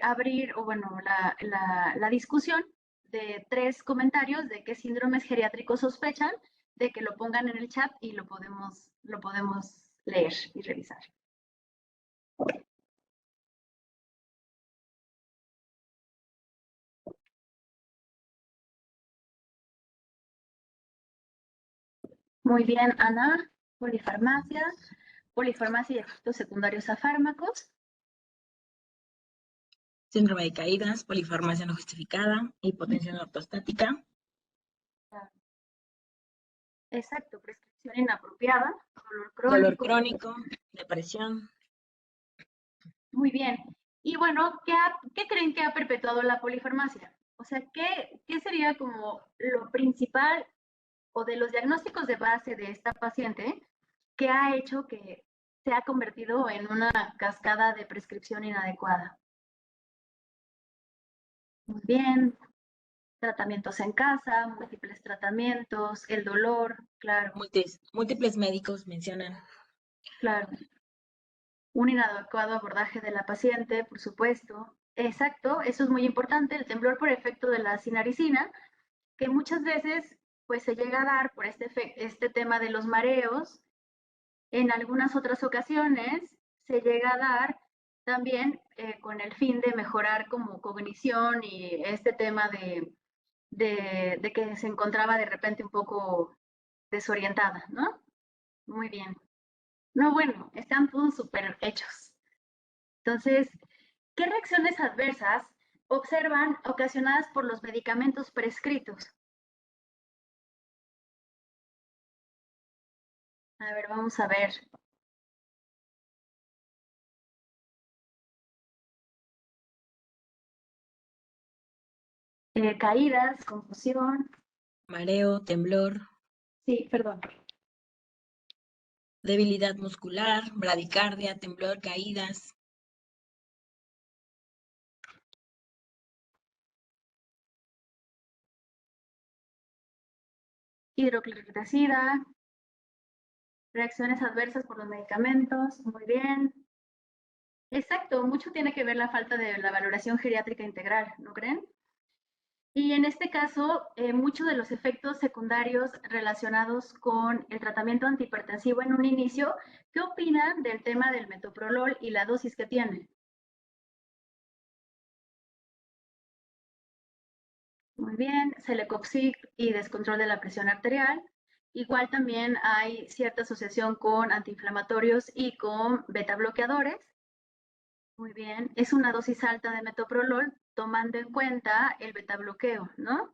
abrir, o bueno, la discusión de 3 comentarios de qué síndromes geriátricos sospechan, de que lo pongan en el chat y lo podemos leer y revisar. Muy bien, Ana. Polifarmacia y efectos secundarios a fármacos. Síndrome de caídas, polifarmacia no justificada, hipotensión ortostática. Exacto, prescripción inapropiada, Dolor crónico, depresión. Muy bien. Y bueno, ¿qué creen que ha perpetuado la polifarmacia? O sea, ¿qué sería como lo principal o de los diagnósticos de base de esta paciente que ha hecho que se ha convertido en una cascada de prescripción inadecuada? Muy bien. Tratamientos en casa, múltiples tratamientos, el dolor, claro. Múltiples médicos mencionan. Claro. Un inadecuado abordaje de la paciente, por supuesto. Exacto, eso es muy importante, el temblor por efecto de la sinaricina, que muchas veces pues se llega a dar por este tema de los mareos. En algunas otras ocasiones se llega a dar también con el fin de mejorar como cognición y este tema de que se encontraba de repente un poco desorientada, ¿no? Muy bien. No, bueno, están todos súper hechos. Entonces, ¿qué reacciones adversas observan ocasionadas por los medicamentos prescritos? A ver, vamos a ver. Caídas, confusión. Mareo, temblor, Sí, perdón. debilidad muscular, bradicardia, temblor, caídas, Hidroclorotida, reacciones adversas por los medicamentos. Muy bien. Exacto, mucho tiene que ver la falta de la valoración geriátrica integral, ¿no creen? Y en este caso, muchos de los efectos secundarios relacionados con el tratamiento antihipertensivo en un inicio, ¿qué opinan del tema del metoprolol y la dosis que tiene? Muy bien, celecoxib y descontrol de la presión arterial. Igual también hay cierta asociación con antiinflamatorios y con beta bloqueadores. Muy bien, es una dosis alta de metoprolol tomando en cuenta el beta bloqueo, ¿no?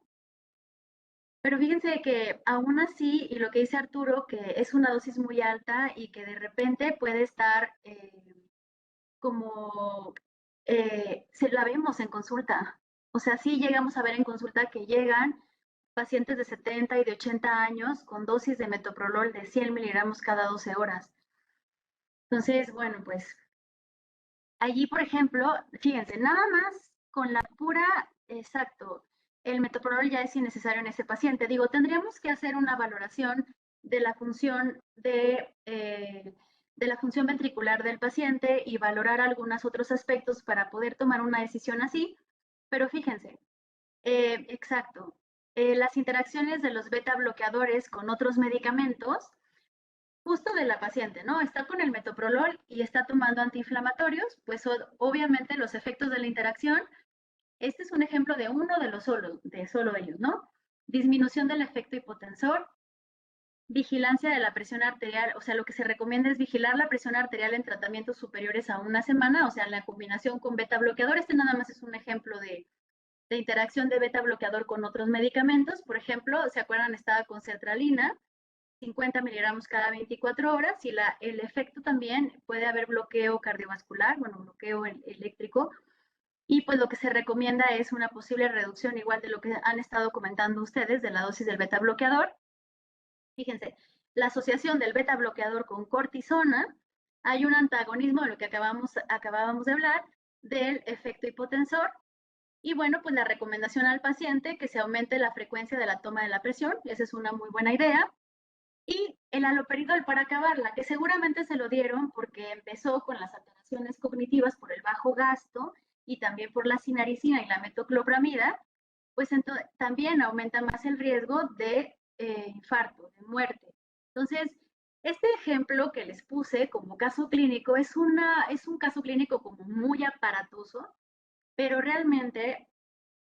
Pero fíjense que aún así, y lo que dice Arturo, que es una dosis muy alta y que de repente puede estar como se la vemos en consulta. O sea, sí llegamos a ver en consulta que llegan pacientes de 70 y de 80 años con dosis de metoprolol de 100 miligramos cada 12 horas. Entonces, bueno, pues allí, por ejemplo, fíjense, nada más con la pura, exacto, el metoprolol ya es innecesario en ese paciente. Digo, tendríamos que hacer una valoración de la función de la función ventricular del paciente y valorar algunos otros aspectos para poder tomar una decisión así. Pero fíjense, exacto, las interacciones de los beta bloqueadores con otros medicamentos justo de la paciente, ¿no? Está con el metoprolol y está tomando antiinflamatorios, pues obviamente los efectos de la interacción, este es un ejemplo de uno de los solo ellos, ¿no? Disminución del efecto hipotensor, vigilancia de la presión arterial, o sea, lo que se recomienda es vigilar la presión arterial en tratamientos superiores a una semana, o sea, la combinación con beta bloqueador, este nada más es un ejemplo de interacción de beta bloqueador con otros medicamentos, por ejemplo, ¿se acuerdan? Estaba con sertralina, 50 miligramos cada 24 horas y el efecto también puede haber bloqueo cardiovascular, bueno, bloqueo eléctrico. Y pues lo que se recomienda es una posible reducción igual de lo que han estado comentando ustedes de la dosis del beta bloqueador. Fíjense, la asociación del beta bloqueador con cortisona, hay un antagonismo de lo que acabábamos de hablar del efecto hipotensor. Y bueno, pues la recomendación al paciente que se aumente la frecuencia de la toma de la presión, esa es una muy buena idea. Y el haloperidol para acabarla, que seguramente se lo dieron porque empezó con las alteraciones cognitivas por el bajo gasto y también por la sinaricina y la metoclopramida, pues también aumenta más el riesgo de infarto, de muerte. Entonces, este ejemplo que les puse como caso clínico es un caso clínico como muy aparatoso, pero realmente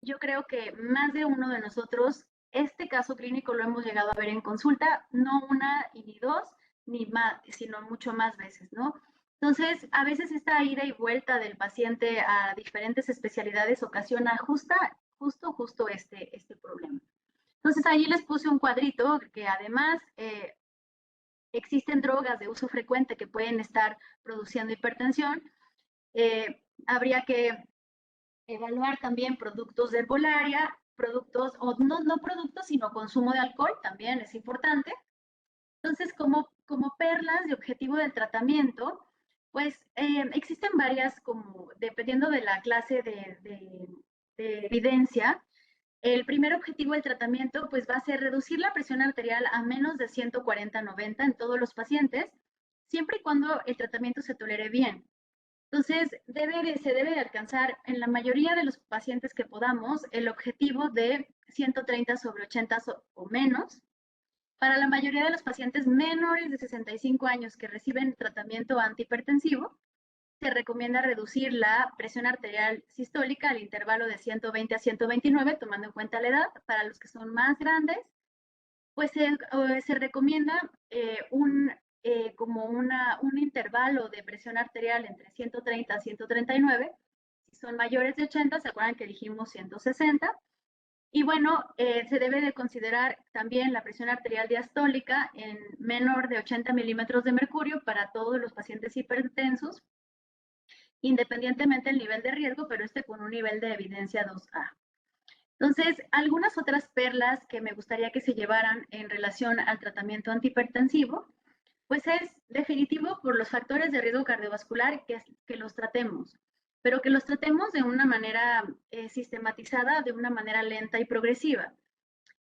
yo creo que más de uno de nosotros, este caso clínico lo hemos llegado a ver en consulta, no una y ni dos, ni más, sino mucho más veces, ¿no? Entonces, a veces esta ida y vuelta del paciente a diferentes especialidades ocasiona justo este problema. Entonces, ahí les puse un cuadrito que además existen drogas de uso frecuente que pueden estar produciendo hipertensión. Habría que evaluar también productos de herbolaria, productos, o no productos, sino consumo de alcohol, también es importante. Entonces, como perlas de objetivo del tratamiento, pues existen varias, como dependiendo de la clase de evidencia. El primer objetivo del tratamiento pues va a ser reducir la presión arterial a menos de 140/90 en todos los pacientes, siempre y cuando el tratamiento se tolere bien. Entonces, se debe de alcanzar en la mayoría de los pacientes que podamos el objetivo de 130/80 o menos. Para la mayoría de los pacientes menores de 65 años que reciben tratamiento antihipertensivo, se recomienda reducir la presión arterial sistólica al intervalo de 120 a 129, tomando en cuenta la edad. Para los que son más grandes, Pues se recomienda como un intervalo de presión arterial entre 130 a 139. Si son mayores de 80, ¿se acuerdan que dijimos 160? Y bueno, se debe de considerar también la presión arterial diastólica en menor de 80 milímetros de mercurio para todos los pacientes hipertensos, independientemente del nivel de riesgo, pero con un nivel de evidencia 2A. Entonces, algunas otras perlas que me gustaría que se llevaran en relación al tratamiento antihipertensivo, pues es definitivo por los factores de riesgo cardiovascular que los tratemos, pero que los tratemos de una manera sistematizada, de una manera lenta y progresiva.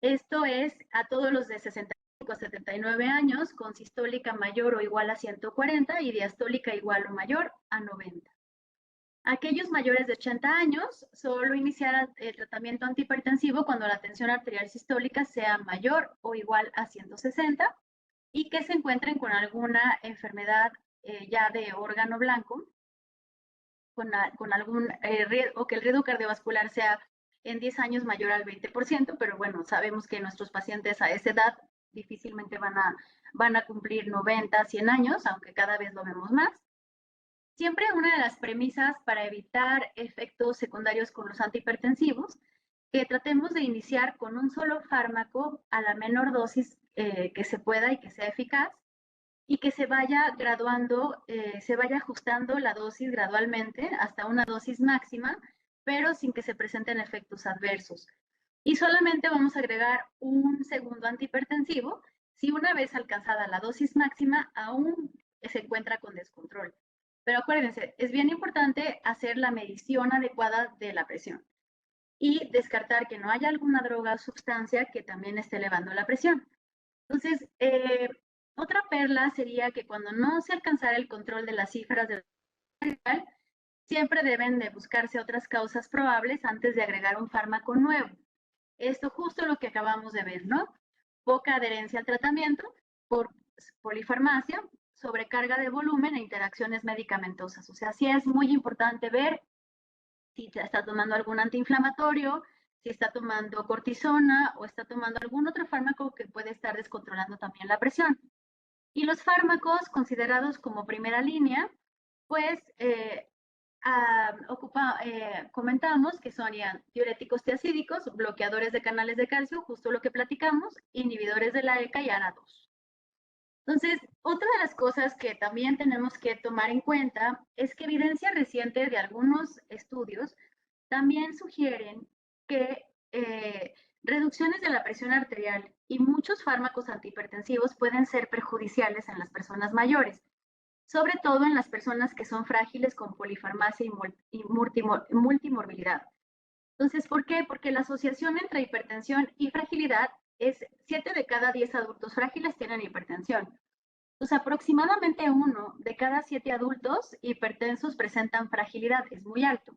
Esto es a todos los de 65 a 79 años con sistólica mayor o igual a 140 y diastólica igual o mayor a 90. Aquellos mayores de 80 años, solo iniciar el tratamiento antihipertensivo cuando la tensión arterial sistólica sea mayor o igual a 160 y que se encuentren con alguna enfermedad ya de órgano blanco, con algún riesgo, o que el riesgo cardiovascular sea en 10 años mayor al 20%, pero bueno, sabemos que nuestros pacientes a esa edad difícilmente van a cumplir 90, 100 años, aunque cada vez lo vemos más. Siempre una de las premisas para evitar efectos secundarios con los antihipertensivos, que tratemos de iniciar con un solo fármaco a la menor dosis que se pueda y que sea eficaz, y que se vaya graduando, se vaya ajustando la dosis gradualmente hasta una dosis máxima, pero sin que se presenten efectos adversos. Y solamente vamos a agregar un segundo antihipertensivo si una vez alcanzada la dosis máxima aún se encuentra con descontrol. Pero acuérdense, es bien importante hacer la medición adecuada de la presión y descartar que no haya alguna droga o sustancia que también esté elevando la presión. Entonces, otra perla sería que cuando no se alcanzara el control de las cifras de arterial, siempre deben de buscarse otras causas probables antes de agregar un fármaco nuevo. Esto justo lo que acabamos de ver, ¿no? Poca adherencia al tratamiento por polifarmacia, sobrecarga de volumen e interacciones medicamentosas. O sea, sí es muy importante ver si está tomando algún antiinflamatorio, si está tomando cortisona o está tomando algún otro fármaco que puede estar descontrolando también la presión. Y los fármacos considerados como primera línea, pues comentamos que son diuréticos tiacídicos, bloqueadores de canales de calcio, justo lo que platicamos, inhibidores de la ECA y ARA2. Entonces, otra de las cosas que también tenemos que tomar en cuenta es que evidencia reciente de algunos estudios también sugieren que reducciones de la presión arterial y muchos fármacos antihipertensivos pueden ser perjudiciales en las personas mayores, sobre todo en las personas que son frágiles con polifarmacia y multimorbilidad. Entonces, ¿por qué? Porque la asociación entre hipertensión y fragilidad es 7 de cada 10 adultos frágiles tienen hipertensión. Pues aproximadamente 1 de cada 7 adultos hipertensos presentan fragilidad, es muy alto.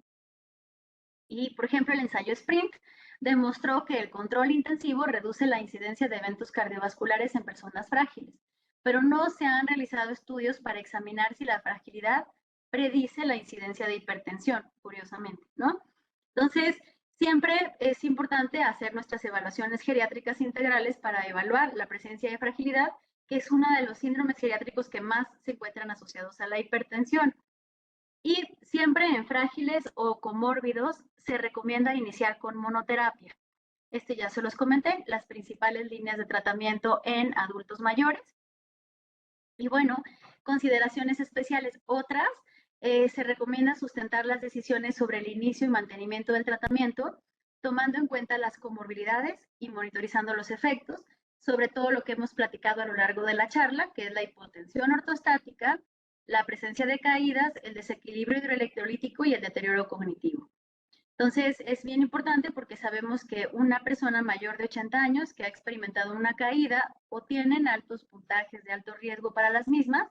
Y, por ejemplo, el ensayo SPRINT demostró que el control intensivo reduce la incidencia de eventos cardiovasculares en personas frágiles, pero no se han realizado estudios para examinar si la fragilidad predice la incidencia de hipertensión, curiosamente, ¿no? Entonces, siempre es importante hacer nuestras evaluaciones geriátricas integrales para evaluar la presencia de fragilidad, que es uno de los síndromes geriátricos que más se encuentran asociados a la hipertensión. Y siempre en frágiles o comórbidos se recomienda iniciar con monoterapia. Ya se los comenté, las principales líneas de tratamiento en adultos mayores. Y bueno, consideraciones especiales. Otras, se recomienda sustentar las decisiones sobre el inicio y mantenimiento del tratamiento, tomando en cuenta las comorbilidades y monitorizando los efectos, sobre todo lo que hemos platicado a lo largo de la charla, que es la hipotensión ortostática, la presencia de caídas, el desequilibrio hidroelectrolítico y el deterioro cognitivo. Entonces, es bien importante porque sabemos que una persona mayor de 80 años que ha experimentado una caída o tienen altos puntajes de alto riesgo para las mismas,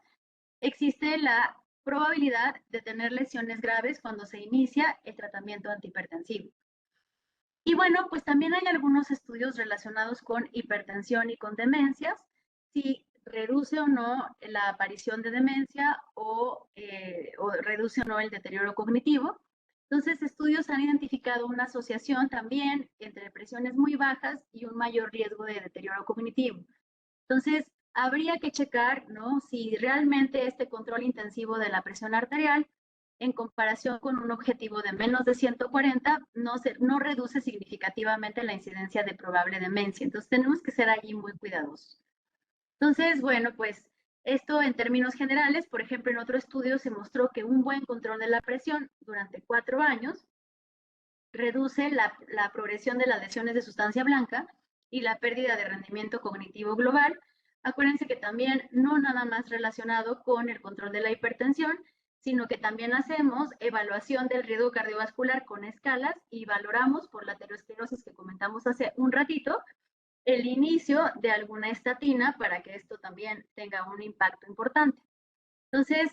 existe la probabilidad de tener lesiones graves cuando se inicia el tratamiento antihipertensivo. Y bueno, pues también hay algunos estudios relacionados con hipertensión y con demencias, si reduce o no la aparición de demencia o reduce o no el deterioro cognitivo. Entonces, estudios han identificado una asociación también entre presiones muy bajas y un mayor riesgo de deterioro cognitivo. Entonces, habría que checar, ¿no?, si realmente este control intensivo de la presión arterial, en comparación con un objetivo de menos de 140, no reduce significativamente la incidencia de probable demencia. Entonces, tenemos que ser allí muy cuidadosos. Entonces, bueno, pues esto en términos generales. Por ejemplo, en otro estudio se mostró que un buen control de la presión durante 4 años reduce la progresión de las lesiones de sustancia blanca y la pérdida de rendimiento cognitivo global. Acuérdense que también no nada más relacionado con el control de la hipertensión, sino que también hacemos evaluación del riesgo cardiovascular con escalas y valoramos, por la aterosclerosis que comentamos hace un ratito, el inicio de alguna estatina para que esto también tenga un impacto importante. Entonces,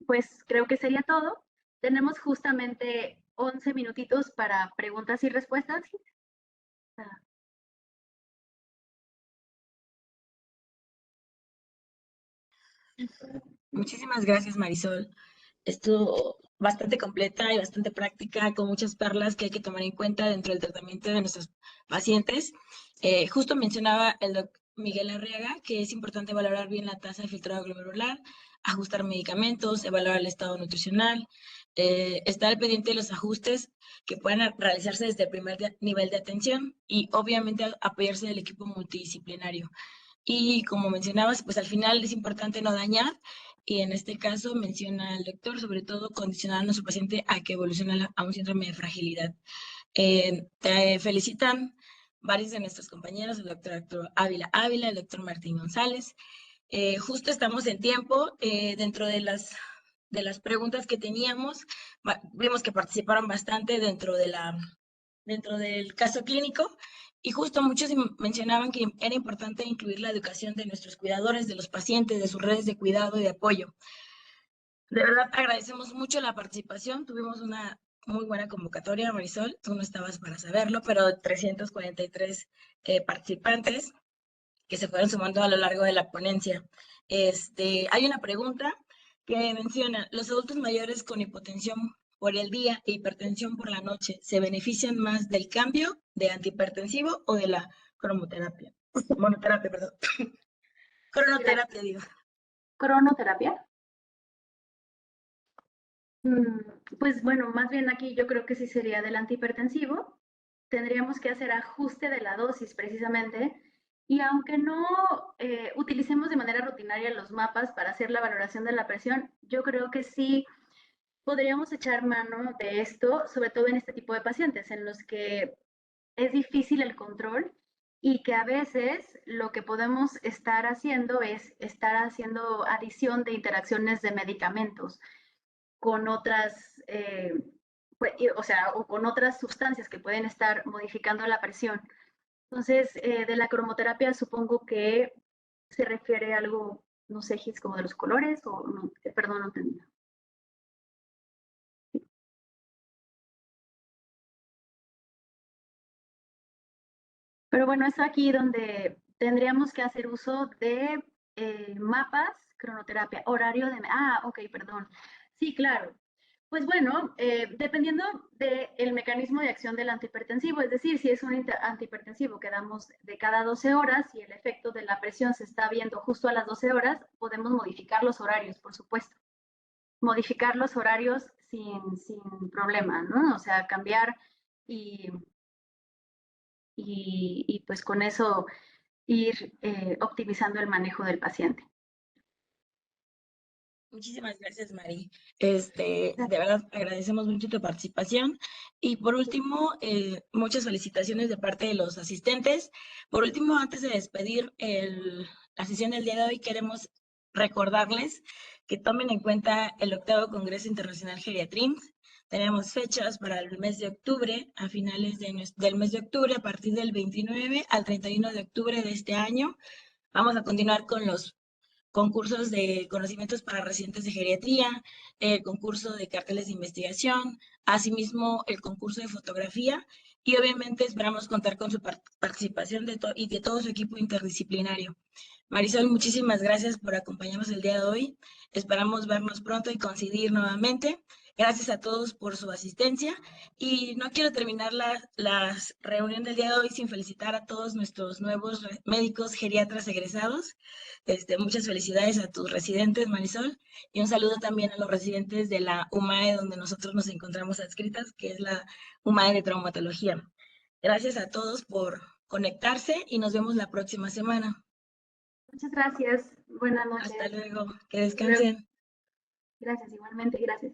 pues creo que sería todo. Tenemos justamente 11 minutitos para preguntas y respuestas. Muchísimas gracias, Marisol. Estuvo bastante completa y bastante práctica, con muchas perlas que hay que tomar en cuenta dentro del tratamiento de nuestros pacientes. Justo mencionaba el doctor Miguel Arriaga que es importante valorar bien la tasa de filtrado glomerular, ajustar medicamentos, evaluar el estado nutricional, estar al pendiente de los ajustes que puedan realizarse desde el primer nivel de atención y obviamente apoyarse del equipo multidisciplinario. Y como mencionabas, pues al final es importante no dañar, y en este caso menciona el doctor, sobre todo condicionar a nuestro paciente a que evolucione a un síndrome de fragilidad. Te felicitan varios de nuestros compañeros, el doctor Arturo Ávila, el doctor Martín González. Justo estamos en tiempo. Dentro de las preguntas que teníamos, vimos que participaron bastante dentro del caso clínico, y justo muchos mencionaban que era importante incluir la educación de nuestros cuidadores, de los pacientes, de sus redes de cuidado y de apoyo. De verdad, agradecemos mucho la participación. Tuvimos una muy buena convocatoria, Marisol. Tú no estabas para saberlo, pero 343 participantes que se fueron sumando a lo largo de la ponencia. Hay una pregunta que menciona: ¿los adultos mayores con hipotensión por el día e hipertensión por la noche se benefician más del cambio de antihipertensivo o de la cromoterapia? Monoterapia, perdón. Cronoterapia, digo. ¿Cronoterapia? Pues bueno, más bien aquí yo creo que sí sería del antihipertensivo. Tendríamos que hacer ajuste de la dosis precisamente, y aunque no utilicemos de manera rutinaria los mapas para hacer la valoración de la presión, yo creo que sí podríamos echar mano de esto, sobre todo en este tipo de pacientes en los que es difícil el control y que a veces lo que podemos estar haciendo es estar haciendo adición de interacciones de medicamentos con otras, o con otras sustancias que pueden estar modificando la presión. Entonces, de la cromoterapia supongo que se refiere a algo, no sé, Gis, como de los colores, o no, perdón, no entendí. Pero bueno, es aquí donde tendríamos que hacer uso de mapas, cronoterapia, horario de... ok, perdón. Sí, claro. Pues bueno, dependiendo del mecanismo de acción del antihipertensivo, es decir, si es un antihipertensivo que damos de cada 12 horas y el efecto de la presión se está viendo justo a las 12 horas, podemos modificar los horarios, por supuesto. Modificar los horarios sin problema, ¿no? O sea, cambiar y pues con eso ir optimizando el manejo del paciente. Muchísimas gracias, Mari. De verdad, agradecemos mucho tu participación. Y por último, muchas felicitaciones de parte de los asistentes. Por último, antes de despedir la sesión del día de hoy, queremos recordarles que tomen en cuenta el 8º Congreso Internacional Geriatrim. Tenemos fechas para el mes de octubre, a finales del mes de octubre, a partir del 29 al 31 de octubre de este año. Vamos a continuar con los concursos de conocimientos para residentes de geriatría, el concurso de carteles de investigación, asimismo el concurso de fotografía, y obviamente esperamos contar con su participación y de todo su equipo interdisciplinario. Marisol, muchísimas gracias por acompañarnos el día de hoy. Esperamos vernos pronto y coincidir nuevamente. Gracias a todos por su asistencia y no quiero terminar la reunión del día de hoy sin felicitar a todos nuestros nuevos médicos geriatras egresados. Muchas felicidades a tus residentes, Marisol, y un saludo también a los residentes de la UMAE donde nosotros nos encontramos adscritas, que es la UMAE de traumatología. Gracias a todos por conectarse y nos vemos la próxima semana. Muchas gracias. Buenas noches. Hasta luego. Que descansen. Gracias, igualmente, gracias.